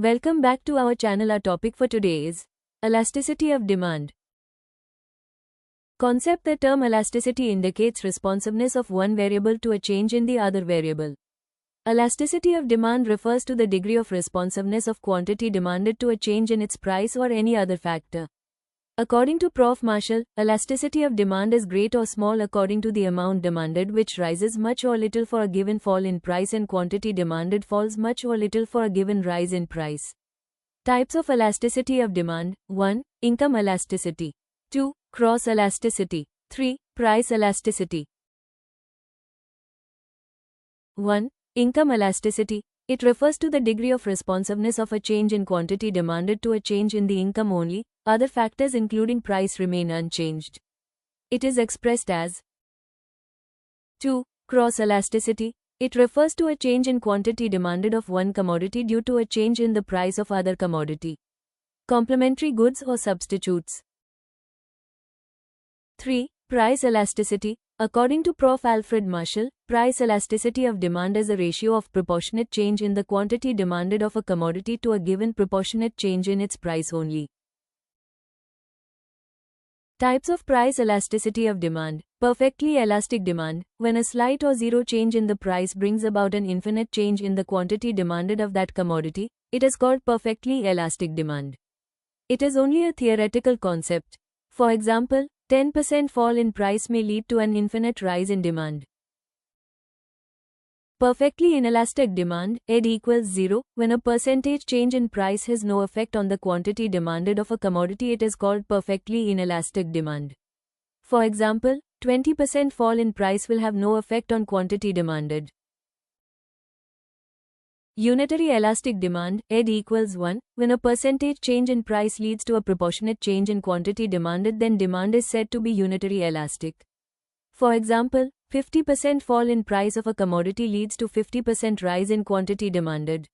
Welcome back to our channel. Our topic for today is elasticity of demand. Concept. The term elasticity indicates responsiveness of one variable to a change in the other variable. Elasticity of demand refers to the degree of responsiveness of quantity demanded to a change in its price or any other factor. According to Prof. Marshall, elasticity of demand is great or small according to the amount demanded, which rises much or little for a given fall in price, and quantity demanded falls much or little for a given rise in price. Types of elasticity of demand: 1. Income elasticity. 2. Cross elasticity. 3. Price elasticity. 1. Income elasticity. It refers to the degree of responsiveness of a change in quantity demanded to a change in the income only. Other factors including price remain unchanged. It is expressed as 2. Cross elasticity. It refers to a change in quantity demanded of one commodity due to a change in the price of other commodity, complementary goods or substitutes. 3. Price elasticity. According to Prof. Alfred Marshall, price elasticity of demand is a ratio of proportionate change in the quantity demanded of a commodity to a given proportionate change in its price only. Types of price elasticity of demand. Perfectly elastic demand. When a slight or zero change in the price brings about an infinite change in the quantity demanded of that commodity, it is called perfectly elastic demand. It is only a theoretical concept. For example, 10% fall in price may lead to an infinite rise in demand. Perfectly inelastic demand, ED equals 0. When a percentage change in price has no effect on the quantity demanded of a commodity, it is called perfectly inelastic demand. For example, 20% fall in price will have no effect on quantity demanded. Unitary elastic demand, ED equals 1. When a percentage change in price leads to a proportionate change in quantity demanded, then demand is said to be unitary elastic. For example, 50% fall in price of a commodity leads to 50% rise in quantity demanded.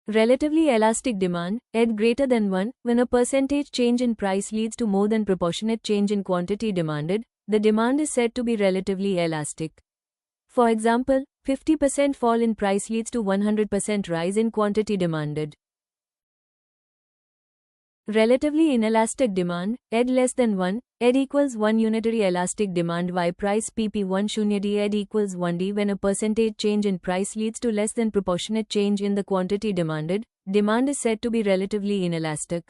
Relatively elastic demand, ED greater than 1. When a percentage change in price leads to more than proportionate change in quantity demanded, the demand is said to be relatively elastic. For example, 50% fall in price leads to 100% rise in quantity demanded. Relatively inelastic demand, ED less than 1, ED equals 1. Unitary elastic demand Y price PP1 0D ED equals 1D. When a percentage change in price leads to less than proportionate change in the quantity demanded, demand is said to be relatively inelastic.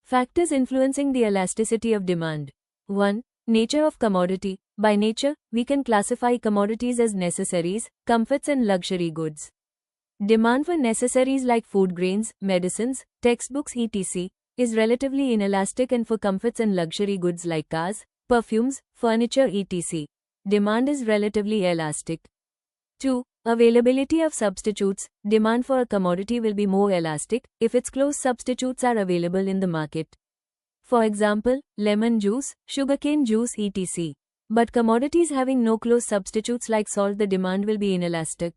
Factors influencing the elasticity of demand. 1. Nature of commodity. By nature, we can classify commodities as necessaries, comforts and luxury goods. Demand for necessaries like food grains, medicines, textbooks etc. is relatively inelastic, and for comforts and luxury goods like cars, perfumes, furniture etc. demand is relatively elastic. 2. Availability of substitutes. Demand for a commodity will be more elastic if its close substitutes are available in the market. For example, lemon juice, sugarcane juice etc. But commodities having no close substitutes like salt, the demand will be inelastic.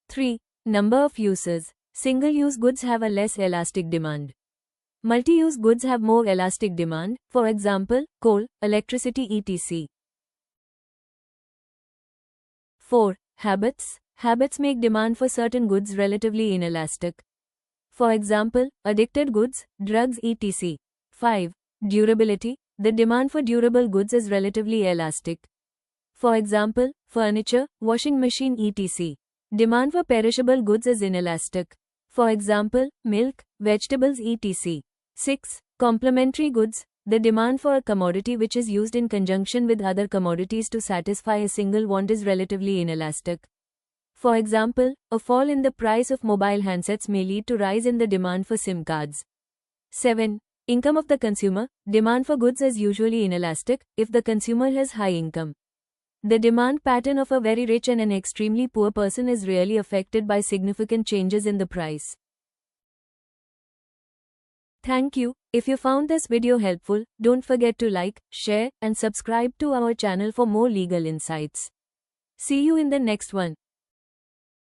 3. Number of uses. Single-use goods have a less elastic demand. Multi-use goods have more elastic demand, for example, coal, electricity etc. 4. Habits. Habits make demand for certain goods relatively inelastic. For example, addicted goods, drugs etc. 5. Durability. The demand for durable goods is relatively elastic. For example, furniture, washing machine etc. Demand for perishable goods is inelastic. For example, milk, vegetables etc. 6. Complementary goods. The demand for a commodity which is used in conjunction with other commodities to satisfy a single want is relatively inelastic. For example, a fall in the price of mobile handsets may lead to rise in the demand for SIM cards. 7. Income of the consumer. Demand for goods is usually inelastic if the consumer has high income. The demand pattern of a very rich and an extremely poor person is rarely affected by significant changes in the price. Thank you. If you found this video helpful, don't forget to like, share, and subscribe to our channel for more legal insights. See you in the next one.